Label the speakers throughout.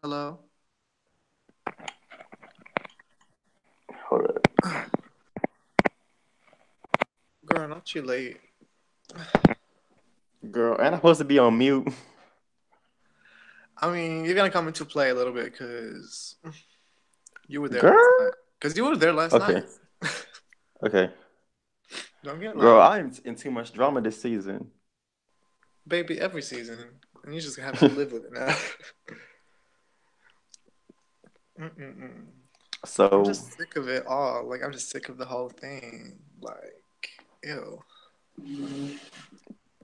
Speaker 1: Hello?
Speaker 2: Hold up.
Speaker 1: Girl, not you late.
Speaker 2: Girl, ain't I supposed to be on mute?
Speaker 1: I mean, you're gonna come into play a little bit because you were there last
Speaker 2: Girl?
Speaker 1: night. Because you were there last
Speaker 2: Okay,
Speaker 1: night.
Speaker 2: okay.
Speaker 1: Don't get
Speaker 2: Girl,
Speaker 1: loud.
Speaker 2: I'm in too much drama this season.
Speaker 1: Baby, every season. And you just have to live with it now. Mm-mm-mm. I'm
Speaker 2: So,
Speaker 1: just sick of it all. Like, I'm just sick of the whole thing. Like, ew.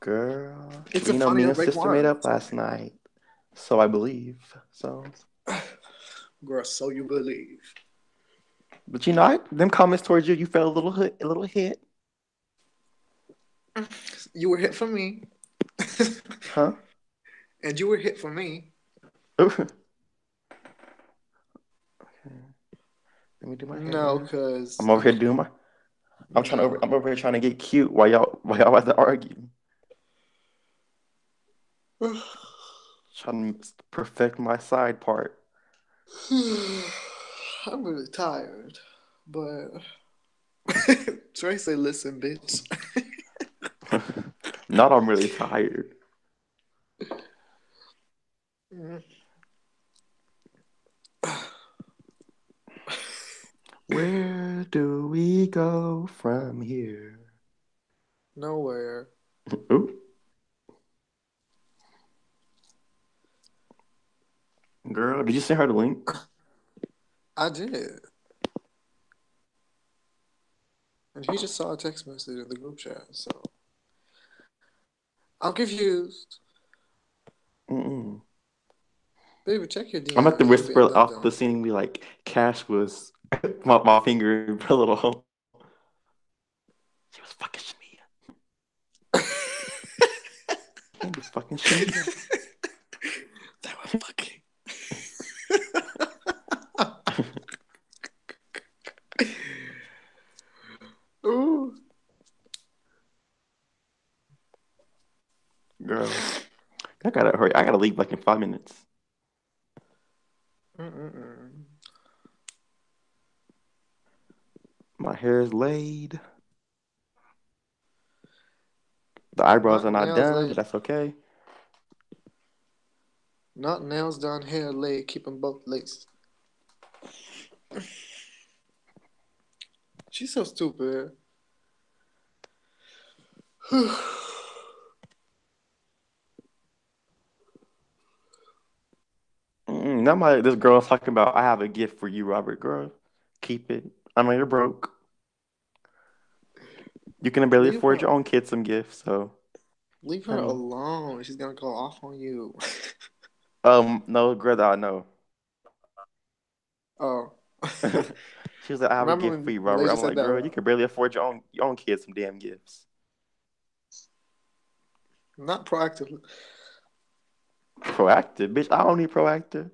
Speaker 2: girl,
Speaker 1: It's a
Speaker 2: you know,
Speaker 1: funny
Speaker 2: me and
Speaker 1: like
Speaker 2: sister made
Speaker 1: one.
Speaker 2: up last night. So I believe. So,
Speaker 1: Girl, so you believe.
Speaker 2: but them comments towards you, you felt a little hit,
Speaker 1: You were hit for me.
Speaker 2: huh?
Speaker 1: And you were hit for me.
Speaker 2: Okay, let me do my
Speaker 1: No,
Speaker 2: hair.
Speaker 1: because.
Speaker 2: I'm over here doing my.
Speaker 1: No.
Speaker 2: I'm over here trying to get cute while y'all about to argue. Trying to perfect my side part.
Speaker 1: I'm really tired, but Trey say, "Listen, bitch."
Speaker 2: Not I'm really tired. Where do we go from here?
Speaker 1: Nowhere.
Speaker 2: Ooh, girl, did you send her the link?
Speaker 1: I did, and he just saw a text message in the group chat. So I'm confused.
Speaker 2: Mm-mm.
Speaker 1: Baby, check your
Speaker 2: I'm about to
Speaker 1: DMs. You're
Speaker 2: whisper
Speaker 1: being dumb
Speaker 2: off the
Speaker 1: dumb.
Speaker 2: scene and be like, Cash was my finger put a little. She was fucking Shamia. Can't be fucking Shamia.
Speaker 1: They were fucking. Ooh.
Speaker 2: Girl, I gotta hurry. I gotta leave like in 5 minutes.
Speaker 1: Mm-mm-mm.
Speaker 2: My hair is laid. The eyebrows are
Speaker 1: Not
Speaker 2: not
Speaker 1: nails
Speaker 2: done, but
Speaker 1: laid.
Speaker 2: that's okay.
Speaker 1: Not nails done, hair laid. Keep them both laced. She's so stupid.
Speaker 2: Now this girl's talking about, I have a gift for you, Robert. Girl, keep it. I know you're broke. You can barely
Speaker 1: Leave
Speaker 2: afford
Speaker 1: her.
Speaker 2: your own kids some gifts, so
Speaker 1: Leave her
Speaker 2: honey.
Speaker 1: alone. She's gonna go off on you.
Speaker 2: No, girl, that I know.
Speaker 1: Oh.
Speaker 2: She was like, I have a
Speaker 1: Remember
Speaker 2: gift for
Speaker 1: when
Speaker 2: you, Robert.
Speaker 1: Malaysia
Speaker 2: I'm
Speaker 1: said
Speaker 2: like,
Speaker 1: that,
Speaker 2: girl,
Speaker 1: right?
Speaker 2: you can barely afford your own kids some damn gifts.
Speaker 1: Not proactively.
Speaker 2: Proactive, bitch. I don't need proactive.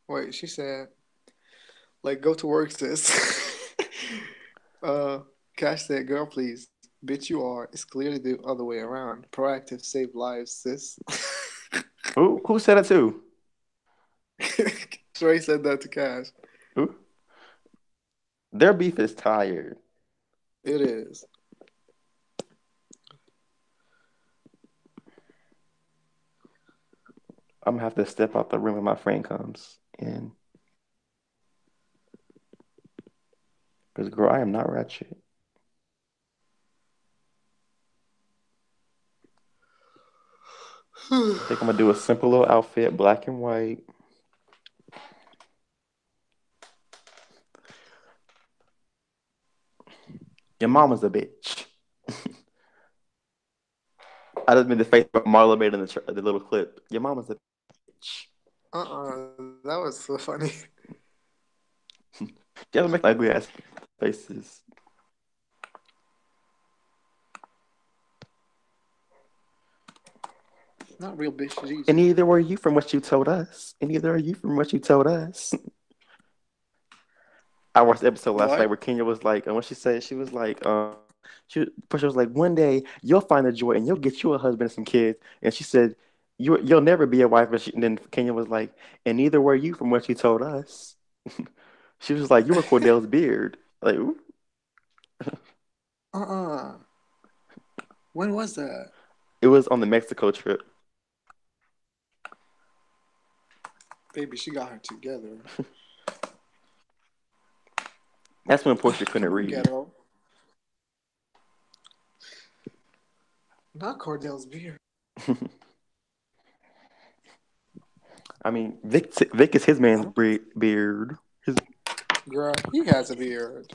Speaker 1: Wait, she said, like, go to work, sis. uh, Cash said, girl, please. Bitch, you are. It's clearly the other way around. Proactive save lives, sis.
Speaker 2: Who said it too?
Speaker 1: Trey said that to Cash.
Speaker 2: Who? Their beef is tired.
Speaker 1: It is.
Speaker 2: I'm gonna have to step out the room when my friend comes in. Because girl, I am not ratchet. I think I'm gonna do a simple little outfit, black and white. Your mama's a bitch. I just made the face Marla made in the little clip. Your mama's a bitch.
Speaker 1: That was so funny.
Speaker 2: You ever make ugly ass faces?
Speaker 1: Not real bitch
Speaker 2: And
Speaker 1: Gigi.
Speaker 2: neither were you from what you told us. And neither are you from what you told us. I watched the episode last night
Speaker 1: What?
Speaker 2: where Kenya was like, and what she said, she was like, Portia was like, one day you'll find the joy and you'll get you a husband and some kids. And she said, you'll never be a wife. And then Kenya was like, and neither were you from what you told us. She was like, you were Cordell's beard. Like, ooh.
Speaker 1: Uh-uh. When was that?
Speaker 2: It was on the Mexico trip.
Speaker 1: Baby, she got her together.
Speaker 2: That's when Portia couldn't
Speaker 1: We're
Speaker 2: read.
Speaker 1: ghetto. Not Cordell's beard.
Speaker 2: I mean, Vic is his
Speaker 1: I
Speaker 2: man's
Speaker 1: don't.
Speaker 2: beard. His
Speaker 1: Girl, he has a beard.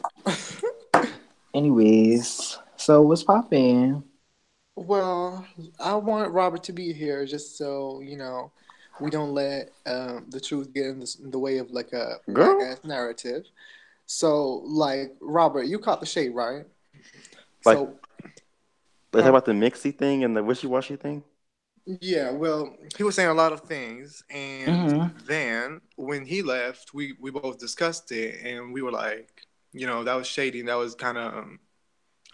Speaker 3: Anyways, so what's poppin'?
Speaker 1: Well, I want Robert to be here just so, we don't let the truth get in the way of like a whack
Speaker 2: girl,
Speaker 1: ass narrative. So, like, Robert, you caught the shade, right?
Speaker 2: like,
Speaker 1: So,
Speaker 2: let's talk
Speaker 1: huh?
Speaker 2: about the mixy thing and the wishy washy thing.
Speaker 1: Yeah, well, he was saying a lot of things, and
Speaker 3: Mm-hmm.
Speaker 1: then when he left, we both discussed it, and we were like, that was shady, and that was kind of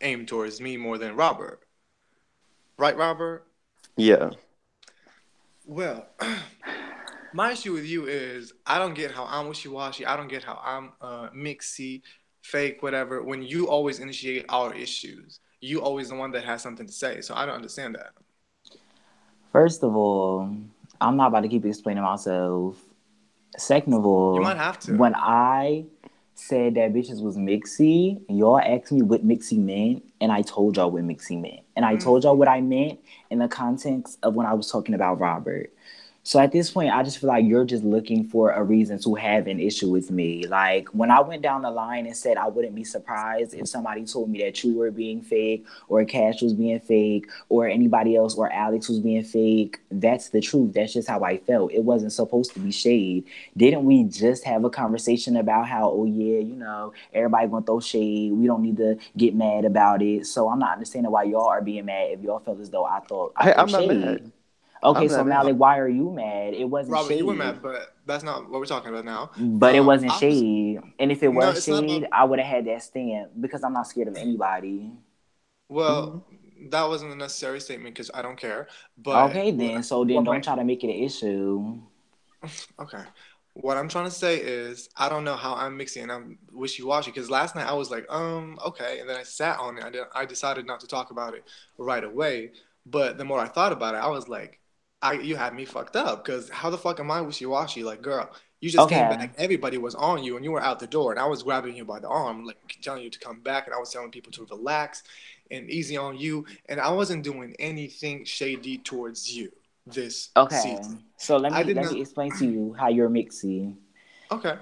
Speaker 1: aimed towards me more than Robert, right, Robert?
Speaker 2: Yeah,
Speaker 1: Well, my issue with you is I don't get how I'm wishy washy. I don't get how I'm mixy, fake, whatever. When you always initiate our issues, you always the one that has something to say. So I don't understand that.
Speaker 3: First of all, I'm not about to keep explaining myself. Second of
Speaker 1: You
Speaker 3: all,
Speaker 1: might have to.
Speaker 3: when I said that bitches was mixy, y'all asked me what mixy meant, and I told y'all what mixy meant. And I
Speaker 1: Mm,
Speaker 3: told y'all what I meant in the context of when I was talking about Robert. So at this point, I just feel like you're just looking for a reason to have an issue with me. Like when I went down the line and said I wouldn't be surprised if somebody told me that you were being fake or Cash was being fake or anybody else or Alex was being fake. That's the truth. That's just how I felt. It wasn't supposed to be shade. Didn't we just have a conversation about how, oh yeah, everybody gonna throw shade. We don't need to get mad about it. So I'm not understanding why y'all are being mad if y'all felt as though I
Speaker 2: hey,
Speaker 3: threw
Speaker 2: I'm not mad.
Speaker 3: shade. Okay,
Speaker 2: I'm
Speaker 3: so
Speaker 2: not mad.
Speaker 3: Malik, why are you mad? It wasn't
Speaker 1: Robert, you were
Speaker 3: shade,
Speaker 1: mad, but that's not what we're talking about now.
Speaker 3: but it wasn't
Speaker 1: I was
Speaker 3: shade. And if it
Speaker 1: no,
Speaker 3: was
Speaker 1: it's not about.
Speaker 3: shade, I would have had that stand because I'm not scared of anybody.
Speaker 1: Well,
Speaker 2: Mhm.
Speaker 1: that wasn't a necessary statement because I don't care. But
Speaker 3: Okay, then. So then
Speaker 1: what
Speaker 3: don't
Speaker 1: my
Speaker 3: try to make it an issue.
Speaker 1: okay. What I'm trying to say is I don't know how I'm mixing and I'm wishy washy because last night I was like, okay, and then I sat on it. I decided not to talk about it right away. But the more I thought about it, I was like, you had me fucked up because how the fuck am I wishy washy? Like, girl, you just came
Speaker 3: Okay.
Speaker 1: back. Everybody was on you, and you were out the door, and I was grabbing you by the arm, like telling you to come back, and I was telling people to relax and easy on you, and I wasn't doing anything shady towards you this
Speaker 3: Okay.
Speaker 1: season.
Speaker 3: So let
Speaker 1: I
Speaker 3: me
Speaker 1: did
Speaker 3: let me
Speaker 1: not.
Speaker 3: explain to you how you're mixy.
Speaker 1: Okay.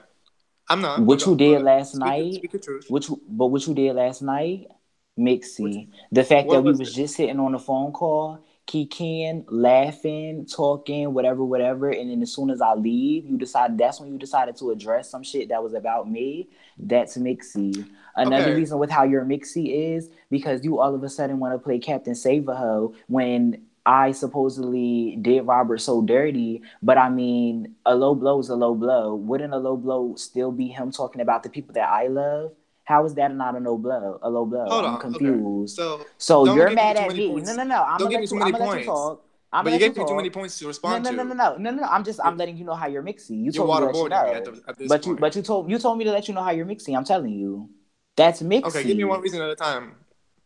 Speaker 1: I'm not,
Speaker 3: What you did
Speaker 1: but
Speaker 3: last
Speaker 1: speak it,
Speaker 3: night,
Speaker 1: speak the truth.
Speaker 3: what you did last night,
Speaker 1: Which
Speaker 3: mixy. The fact that
Speaker 1: what
Speaker 3: we
Speaker 1: was
Speaker 3: was
Speaker 1: it?
Speaker 3: just sitting on the phone call, kikiing, laughing, talking, whatever, whatever, and then as soon as I leave, that's when you decided to address some shit that was about me. That's mixy. Another
Speaker 1: Okay,
Speaker 3: reason with how you're mixy is because you all of a sudden want to play Captain Save a Ho when I supposedly did Robert so dirty, but I mean, a low blow is a low blow. Wouldn't a low blow still be him talking about the people that I love? How is that not a low blow? A low blow.
Speaker 1: hold
Speaker 3: I'm
Speaker 1: on. Okay,
Speaker 3: confused.
Speaker 1: so
Speaker 3: So
Speaker 1: don't
Speaker 3: you're
Speaker 1: give me
Speaker 3: mad
Speaker 1: too
Speaker 3: at
Speaker 1: many
Speaker 3: me. No,
Speaker 1: points.
Speaker 3: no, no. I'm
Speaker 1: Don't
Speaker 3: gonna
Speaker 1: give me
Speaker 3: let
Speaker 1: too
Speaker 3: you. I'm
Speaker 1: many
Speaker 3: gonna let you
Speaker 1: points.
Speaker 3: talk. I'm
Speaker 1: But
Speaker 3: gonna
Speaker 1: you
Speaker 3: let you
Speaker 1: gave me too many
Speaker 3: talk.
Speaker 1: points to
Speaker 3: No,
Speaker 1: respond
Speaker 3: no, no, no,
Speaker 1: to.
Speaker 3: no, no, no. I'm
Speaker 1: You're,
Speaker 3: letting you know how you're mixy. You
Speaker 1: you're
Speaker 3: told me to let you
Speaker 1: waterboarding me
Speaker 3: know,
Speaker 1: at this
Speaker 3: but
Speaker 1: point.
Speaker 3: you told me to let you know how you're mixy. I'm telling you, that's
Speaker 1: Okay, give me one
Speaker 3: mixy.
Speaker 1: reason at a time.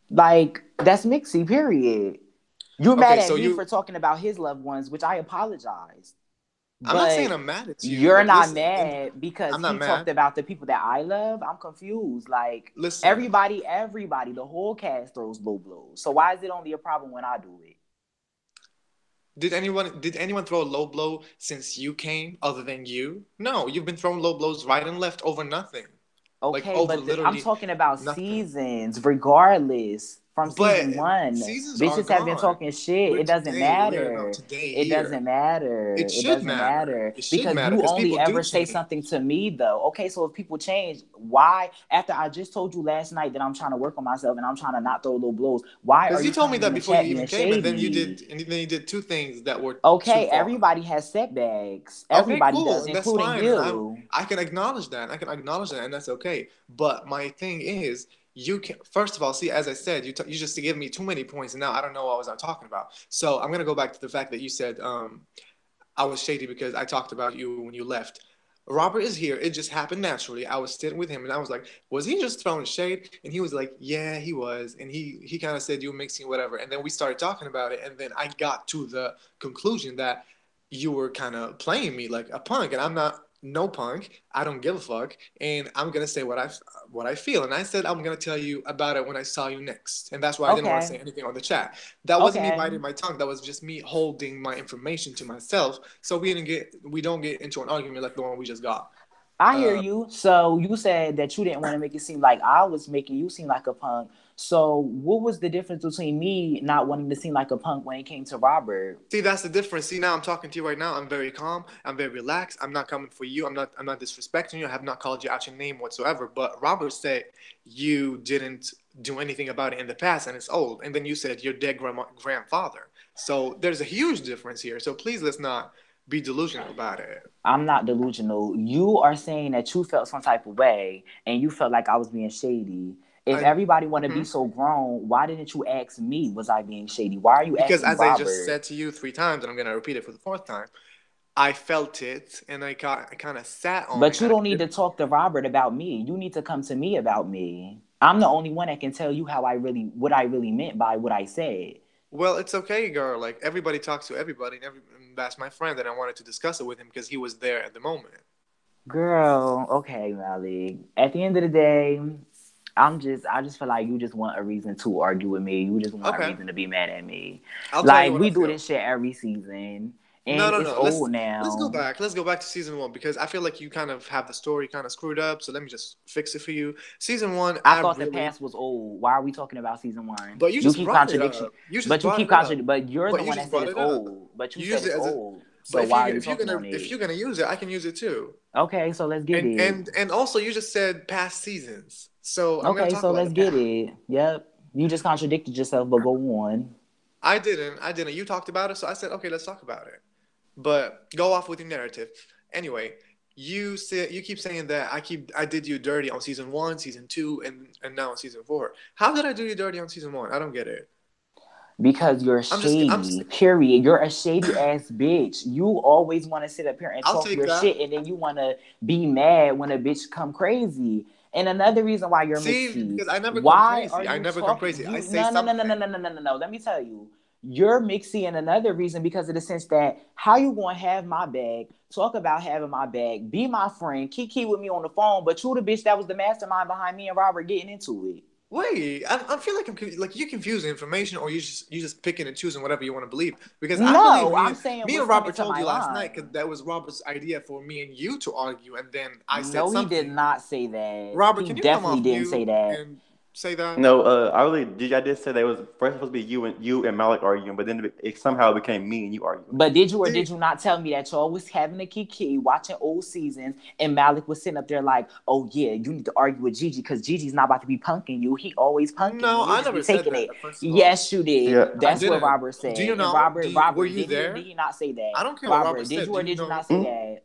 Speaker 3: Like that's mixy. Period. You're mad
Speaker 1: Okay,
Speaker 3: at
Speaker 1: so
Speaker 3: me
Speaker 1: you.
Speaker 3: for talking about his loved ones, which I apologize.
Speaker 1: I'm not saying
Speaker 3: But
Speaker 1: I'm mad at you,
Speaker 3: you're
Speaker 1: but
Speaker 3: not
Speaker 1: listen.
Speaker 3: mad because
Speaker 1: I'm not
Speaker 3: he talked
Speaker 1: mad.
Speaker 3: about the people that I love. I'm confused. Like
Speaker 1: Listen.
Speaker 3: everybody, the whole cast throws low blows. So why is it only a problem when I do it?
Speaker 1: Did anyone throw a low blow since you came other than you? No, you've been throwing low blows right and left over nothing. Like
Speaker 3: Okay,
Speaker 1: over
Speaker 3: but I'm
Speaker 1: literally
Speaker 3: talking about
Speaker 1: nothing.
Speaker 3: seasons, regardless. From
Speaker 1: But
Speaker 3: season one,
Speaker 1: seasons are
Speaker 3: bitches have been
Speaker 1: gone.
Speaker 3: talking shit. It doesn't
Speaker 1: We're no
Speaker 3: matter.
Speaker 1: today
Speaker 3: It doesn't
Speaker 1: here. It
Speaker 3: matter. It
Speaker 1: should
Speaker 3: doesn't
Speaker 1: matter.
Speaker 3: matter
Speaker 1: It should
Speaker 3: because
Speaker 1: matter
Speaker 3: you
Speaker 1: because
Speaker 3: only
Speaker 1: people do
Speaker 3: ever say something
Speaker 1: change.
Speaker 3: to me though. Okay, so if people change, why? After I just told you last night that I'm trying to work on myself and I'm trying to not throw low blows, why are
Speaker 1: Because you
Speaker 3: you
Speaker 1: told me
Speaker 3: coming in
Speaker 1: that
Speaker 3: the
Speaker 1: before you
Speaker 3: chat
Speaker 1: even
Speaker 3: being
Speaker 1: came,
Speaker 3: shady?
Speaker 1: and then you did two things that were too
Speaker 3: Okay,
Speaker 1: far.
Speaker 3: everybody has setbacks.
Speaker 1: Okay,
Speaker 3: Everybody
Speaker 1: cool,
Speaker 3: does,
Speaker 1: and that's
Speaker 3: including
Speaker 1: fine, and
Speaker 3: you.
Speaker 1: I can acknowledge that. I can acknowledge that, and that's okay. But my thing is, you can, first of all, see, as I said, you just give me too many points, and now I don't know what I was talking about. So I'm gonna go back to the fact that you said I was shady because I talked about you when you left. Robert is here. It just happened naturally. I was sitting with him and I was like, was he just throwing shade? And he was like, yeah, he was. And he kind of said you were mixing whatever. And then we started talking about it. And then I got to the conclusion that you were kind of playing me like a punk. And I'm not no punk. I don't give a fuck. And I'm gonna say what I feel. And I said I'm gonna tell you about it when I saw you next. And that's why I didn't want to say
Speaker 3: Okay.
Speaker 1: anything on the chat. That wasn't me
Speaker 3: Okay.
Speaker 1: biting my tongue. That was just me holding my information to myself, so we don't get into an argument like the one we just got.
Speaker 3: I hear
Speaker 1: Uh,
Speaker 3: you. So you said that you didn't want to make it seem like I was making you seem like a punk. So what was the difference between me not wanting to seem like a punk when it came to Robert?
Speaker 1: See, that's the difference. See, now I'm talking to you right now. I'm very calm. I'm very relaxed. I'm not coming for you. I'm not disrespecting you. I have not called you out your name whatsoever. But Robert said you didn't do anything about it in the past, and it's old. And then you said your dead grandfather. So there's a huge difference here. So please let's not be delusional about it.
Speaker 3: I'm not delusional. You are saying that you felt some type of way and you felt like I was being shady. If
Speaker 1: I
Speaker 3: everybody want to be
Speaker 1: mhm.
Speaker 3: so grown, why didn't you ask me, was I being shady? Why are you
Speaker 1: Because
Speaker 3: asking
Speaker 1: as I just
Speaker 3: Robert?
Speaker 1: said to you 3 times, and I'm gonna repeat it for the fourth time, I felt it, and I kind of sat on it,
Speaker 3: But you
Speaker 1: and I
Speaker 3: don't need to
Speaker 1: didn't.
Speaker 3: talk to Robert about me. You need to come to me about me. I'm the only one that can tell you what I really meant by what I said.
Speaker 1: Well, it's okay, girl. Like everybody talks to everybody, and that's my friend, and I wanted to discuss it with him because he was there at the moment.
Speaker 3: Girl, okay, Malik. At the end of the day, I just feel like you just want a reason to argue with me. You just want a
Speaker 1: Okay,
Speaker 3: reason to be mad at me.
Speaker 1: I'll tell you
Speaker 3: Like
Speaker 1: what I
Speaker 3: we do
Speaker 1: feel.
Speaker 3: this shit every season,
Speaker 1: No,
Speaker 3: and
Speaker 1: no,
Speaker 3: it's
Speaker 1: no.
Speaker 3: old
Speaker 1: Let's go
Speaker 3: now.
Speaker 1: back. Let's go back to season one because I feel like you kind of have the story kind of screwed up. So let me just fix it for you. Season one,
Speaker 3: I
Speaker 1: I
Speaker 3: thought the
Speaker 1: really,
Speaker 3: past was old. Why are we talking about season one?
Speaker 1: but you
Speaker 3: You
Speaker 1: just
Speaker 3: keep
Speaker 1: brought it
Speaker 3: contradiction,
Speaker 1: up. You just
Speaker 3: but you
Speaker 1: brought
Speaker 3: keep
Speaker 1: it up.
Speaker 3: contradicting. But you're the
Speaker 1: But you
Speaker 3: one
Speaker 1: just
Speaker 3: that said
Speaker 1: brought
Speaker 3: it's
Speaker 1: it up.
Speaker 3: old. But you
Speaker 1: You
Speaker 3: said
Speaker 1: used it
Speaker 3: it's
Speaker 1: as a.
Speaker 3: old.
Speaker 1: But
Speaker 3: So why are you talking on
Speaker 1: if
Speaker 3: it?
Speaker 1: you're gonna use it, I can use it too.
Speaker 3: Okay, so let's get it.
Speaker 1: And also you just said past seasons, so I'm gonna
Speaker 3: Okay,
Speaker 1: talk
Speaker 3: so
Speaker 1: about
Speaker 3: let's
Speaker 1: the
Speaker 3: get
Speaker 1: past.
Speaker 3: it. Yep, you just contradicted yourself, but go on.
Speaker 1: I didn't. You talked about it, so I said okay, let's talk about it. But go off with your narrative. Anyway, you keep saying that I did you dirty on season one, season two, and now on season four. How did I do you dirty on season one? I don't get it.
Speaker 3: Because you're
Speaker 1: I'm just
Speaker 3: shady, period. You're a shady ass bitch. You always want to sit up here and
Speaker 1: I'll
Speaker 3: talk
Speaker 1: take
Speaker 3: your
Speaker 1: that.
Speaker 3: shit, and then you want to be mad when a bitch come crazy. And another reason why you're
Speaker 1: See,
Speaker 3: mixy,
Speaker 1: because I never come
Speaker 3: why are
Speaker 1: crazy. I
Speaker 3: you
Speaker 1: never come
Speaker 3: talking?
Speaker 1: crazy. I
Speaker 3: You
Speaker 1: say
Speaker 3: no no no no no
Speaker 1: something.
Speaker 3: no no no no no. Let me tell you, you're mixy, and another reason because of the sense that how you gonna have my bag, talk about having my bag, be my friend, kiki with me on the phone, but you the bitch that was the mastermind behind me and Robert getting into it.
Speaker 1: Wait, I feel like like you confusing information, or you just picking and choosing whatever you want to believe. Because I believe
Speaker 3: No, I'm saying
Speaker 1: me
Speaker 3: what's
Speaker 1: and
Speaker 3: coming
Speaker 1: Robert
Speaker 3: to
Speaker 1: told
Speaker 3: my
Speaker 1: you last night
Speaker 3: line.
Speaker 1: because that was Robert's idea for me and you to argue, and then I said
Speaker 3: No, he did
Speaker 1: something.
Speaker 3: not say that.
Speaker 1: Robert,
Speaker 3: He
Speaker 1: can you come
Speaker 3: definitely
Speaker 1: off
Speaker 3: didn't say
Speaker 1: mute
Speaker 3: that.
Speaker 1: and say that?
Speaker 2: No, I really did. I did say that it was first supposed to be you and Malik arguing, but then it somehow became me and you arguing.
Speaker 3: But did you or did
Speaker 1: See,
Speaker 3: you not tell me that y'all was having a kiki watching old seasons and Malik was sitting up there like, oh yeah, you need to argue with Gigi because Gigi's not about to be punking you. He always punking
Speaker 1: no,
Speaker 3: and you'll
Speaker 1: I
Speaker 3: just be
Speaker 1: never said
Speaker 3: taking
Speaker 1: that.
Speaker 3: it.
Speaker 1: First of all,
Speaker 3: Yes, you did.
Speaker 2: Yeah,
Speaker 1: I
Speaker 3: That's what
Speaker 1: didn't.
Speaker 3: Robert
Speaker 1: Do you
Speaker 3: said. And
Speaker 1: know? Were
Speaker 3: Robert,
Speaker 1: you
Speaker 3: did
Speaker 1: there?
Speaker 3: he not say that?
Speaker 1: I don't care what Robert
Speaker 3: Robert, did
Speaker 1: said.
Speaker 3: you
Speaker 1: Do
Speaker 3: or
Speaker 1: you
Speaker 3: did you
Speaker 1: know?
Speaker 3: not say
Speaker 2: mm?
Speaker 3: that?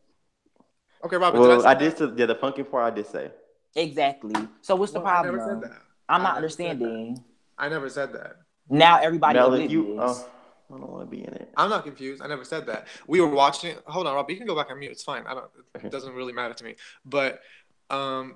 Speaker 1: Okay, Robert, did I
Speaker 2: Well,
Speaker 1: say
Speaker 2: I did.
Speaker 1: that?
Speaker 2: Yeah, the funky part I did say.
Speaker 3: Exactly. So what's the
Speaker 1: Well, I never said
Speaker 3: problem?
Speaker 1: that.
Speaker 3: I'm
Speaker 1: I
Speaker 3: not
Speaker 1: never said that.
Speaker 3: understanding.
Speaker 1: I never said that.
Speaker 3: Now everybody
Speaker 2: Malik, you.
Speaker 3: oblivious.
Speaker 2: I don't want to be in it.
Speaker 1: I'm not confused. I never said that. We were watching. Hold on, Rob. You can go back on mute. It's fine. I don't. It doesn't really matter to me. But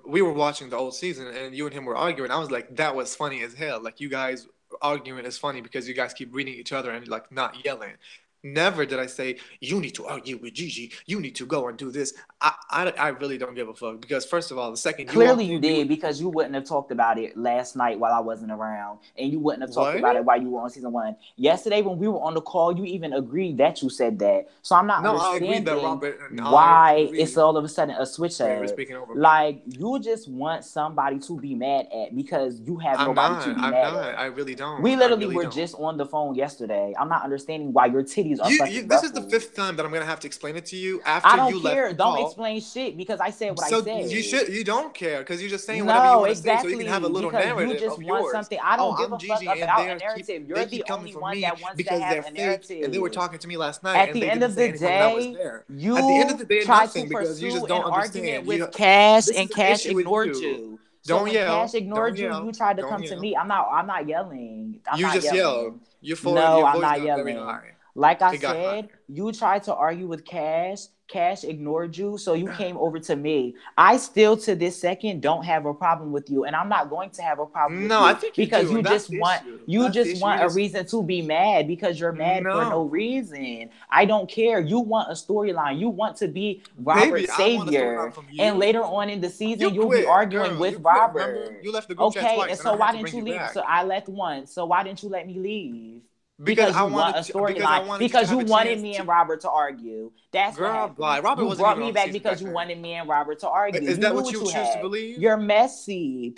Speaker 1: we were watching the old season, and you and him were arguing. I was like, that was funny as hell. Like you guys arguing is funny because you guys keep reading each other and like not yelling. Never did I say you need to argue with Gigi. You need to go and do this. I really don't give a fuck because first of all, the second you
Speaker 3: Clearly
Speaker 1: walked
Speaker 3: you
Speaker 1: in, you
Speaker 3: did because you wouldn't have talked about it last night while I wasn't around, and you wouldn't have talked
Speaker 1: what?
Speaker 3: about it while you were on season one. Yesterday when we were on the call, you even agreed that you said that. So I'm not
Speaker 1: No, I agreed that
Speaker 3: understanding
Speaker 1: Robert and I
Speaker 3: why it's
Speaker 1: agreed.
Speaker 3: all of a sudden a switch
Speaker 1: Okay, you're
Speaker 3: up.
Speaker 1: speaking over me.
Speaker 3: Like you just want somebody to be mad at because you have
Speaker 1: I'm
Speaker 3: nobody to
Speaker 1: not.
Speaker 3: be
Speaker 1: I'm
Speaker 3: mad
Speaker 1: not.
Speaker 3: at.
Speaker 1: I really don't.
Speaker 3: We
Speaker 1: I
Speaker 3: literally
Speaker 1: really
Speaker 3: were
Speaker 1: don't.
Speaker 3: just on the phone yesterday. I'm not understanding why your titties are fucking
Speaker 1: This is the
Speaker 3: ruffled.
Speaker 1: fifth time that I'm gonna have to explain it to you
Speaker 3: I
Speaker 1: after
Speaker 3: don't
Speaker 1: you left
Speaker 3: care.
Speaker 1: the
Speaker 3: Don't
Speaker 1: call.
Speaker 3: explain shit because I said what I
Speaker 1: So
Speaker 3: said.
Speaker 1: you don't care because you're just saying whatever you
Speaker 3: No,
Speaker 1: want to say so you can have a
Speaker 3: exactly.
Speaker 1: little
Speaker 3: Because you
Speaker 1: narrative
Speaker 3: just
Speaker 1: of
Speaker 3: want
Speaker 1: yours.
Speaker 3: something. I
Speaker 1: Oh,
Speaker 3: don't give
Speaker 1: I'm
Speaker 3: a fuck
Speaker 1: Gigi and
Speaker 3: about a narrative.
Speaker 1: they
Speaker 3: You're the
Speaker 1: keep coming
Speaker 3: only
Speaker 1: for
Speaker 3: one
Speaker 1: me
Speaker 3: that wants to
Speaker 1: because
Speaker 3: have
Speaker 1: they're
Speaker 3: a
Speaker 1: fake and they were
Speaker 3: narrative.
Speaker 1: talking to me last night
Speaker 3: At
Speaker 1: and
Speaker 3: the
Speaker 1: they
Speaker 3: end
Speaker 1: didn't
Speaker 3: of
Speaker 1: say
Speaker 3: the
Speaker 1: anything when I was
Speaker 3: day,
Speaker 1: there. At the end of
Speaker 3: you
Speaker 1: the day,
Speaker 3: tried to
Speaker 1: nothing because you
Speaker 3: pursue
Speaker 1: just
Speaker 3: an
Speaker 1: don't
Speaker 3: argument
Speaker 1: understand.
Speaker 3: with Cash,
Speaker 1: This is
Speaker 3: and
Speaker 1: the
Speaker 3: Cash
Speaker 1: issue with
Speaker 3: ignored
Speaker 1: you.
Speaker 3: you. So
Speaker 1: Don't
Speaker 3: when
Speaker 1: yell.
Speaker 3: Cash
Speaker 1: Don't
Speaker 3: ignored you, you
Speaker 1: yell.
Speaker 3: tried to
Speaker 1: Don't
Speaker 3: come to
Speaker 1: yell.
Speaker 3: me. I'm not yelling. I'm
Speaker 1: You
Speaker 3: not
Speaker 1: just yelled.
Speaker 3: yelling.
Speaker 1: Your
Speaker 3: No,
Speaker 1: your
Speaker 3: I'm
Speaker 1: voice
Speaker 3: not
Speaker 1: got very
Speaker 3: yelling.
Speaker 1: high.
Speaker 3: Like I
Speaker 1: It got
Speaker 3: said,
Speaker 1: high.
Speaker 3: you tried to argue with Cash. Cash ignored you, so you came over to me. I still to this second don't have a problem with you, and I'm not going to have a problem with
Speaker 1: No, I
Speaker 3: you
Speaker 1: think you
Speaker 3: because
Speaker 1: do,
Speaker 3: you
Speaker 1: and that's
Speaker 3: just
Speaker 1: the
Speaker 3: want
Speaker 1: issue.
Speaker 3: you
Speaker 1: That's the
Speaker 3: just
Speaker 1: issue. You
Speaker 3: want a
Speaker 1: just
Speaker 3: reason to be mad because you're mad for no
Speaker 1: no,
Speaker 3: reason. I don't care. You want a storyline. You want to be
Speaker 1: baby.
Speaker 3: Robert's
Speaker 1: I want a storyline
Speaker 3: savior.
Speaker 1: from
Speaker 3: And
Speaker 1: you.
Speaker 3: later on in the season,
Speaker 1: You
Speaker 3: you'll be
Speaker 1: quit,
Speaker 3: arguing
Speaker 1: girl.
Speaker 3: with
Speaker 1: You quit. Remember,
Speaker 3: Robert.
Speaker 1: you left the group chat
Speaker 3: Okay, and
Speaker 1: twice, and
Speaker 3: so
Speaker 1: I had
Speaker 3: why
Speaker 1: to
Speaker 3: didn't
Speaker 1: bring
Speaker 3: you
Speaker 1: you
Speaker 3: leave? So
Speaker 1: back
Speaker 3: I left once. So why didn't you let me leave?
Speaker 1: because
Speaker 3: Because you want a
Speaker 1: because I
Speaker 3: storyline.
Speaker 1: wanted you to
Speaker 3: Because you
Speaker 1: have a
Speaker 3: wanted
Speaker 1: chance
Speaker 3: me
Speaker 1: to.
Speaker 3: and Robert to argue. That's what
Speaker 1: Girl,
Speaker 3: happened.
Speaker 1: bye. Robert
Speaker 3: You
Speaker 1: wasn't
Speaker 3: brought
Speaker 1: even
Speaker 3: me
Speaker 1: on the
Speaker 3: back
Speaker 1: season
Speaker 3: because
Speaker 1: back
Speaker 3: you
Speaker 1: then.
Speaker 3: wanted me and Robert to argue.
Speaker 1: Is
Speaker 3: You
Speaker 1: that
Speaker 3: knew
Speaker 1: what
Speaker 3: what
Speaker 1: you
Speaker 3: you
Speaker 1: choose to
Speaker 3: had.
Speaker 1: believe?
Speaker 3: You're messy,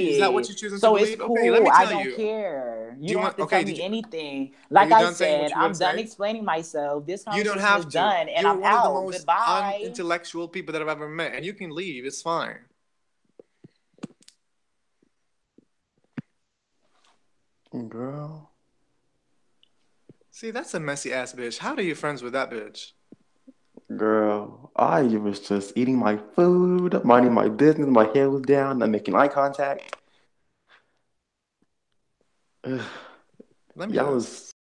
Speaker 1: Is that what
Speaker 3: period.
Speaker 1: you're choosing to
Speaker 3: So it's
Speaker 1: believe? Okay, let
Speaker 3: cool.
Speaker 1: me
Speaker 3: I
Speaker 1: tell
Speaker 3: don't
Speaker 1: you.
Speaker 3: care.
Speaker 1: Do
Speaker 3: You
Speaker 1: you
Speaker 3: don't have
Speaker 1: want?
Speaker 3: to tell
Speaker 1: Okay,
Speaker 3: me anything.
Speaker 1: are
Speaker 3: Like
Speaker 1: you
Speaker 3: I
Speaker 1: done saying
Speaker 3: said,
Speaker 1: what you want
Speaker 3: I'm
Speaker 1: to
Speaker 3: done
Speaker 1: say?
Speaker 3: explaining myself. This
Speaker 1: You don't
Speaker 3: conversation is
Speaker 1: have to.
Speaker 3: done, and
Speaker 1: You're
Speaker 3: I'm
Speaker 1: one of the
Speaker 3: out.
Speaker 1: most
Speaker 3: Goodbye.
Speaker 1: unintellectual people that I've ever met, and you can leave. It's fine.
Speaker 2: Girl,
Speaker 1: See, that's a messy ass bitch. How are you friends with that bitch?
Speaker 2: girl, I was just eating my food, minding my business. My head was down, not making eye contact. Ugh.
Speaker 1: Let me
Speaker 2: Y'all
Speaker 1: know.
Speaker 2: was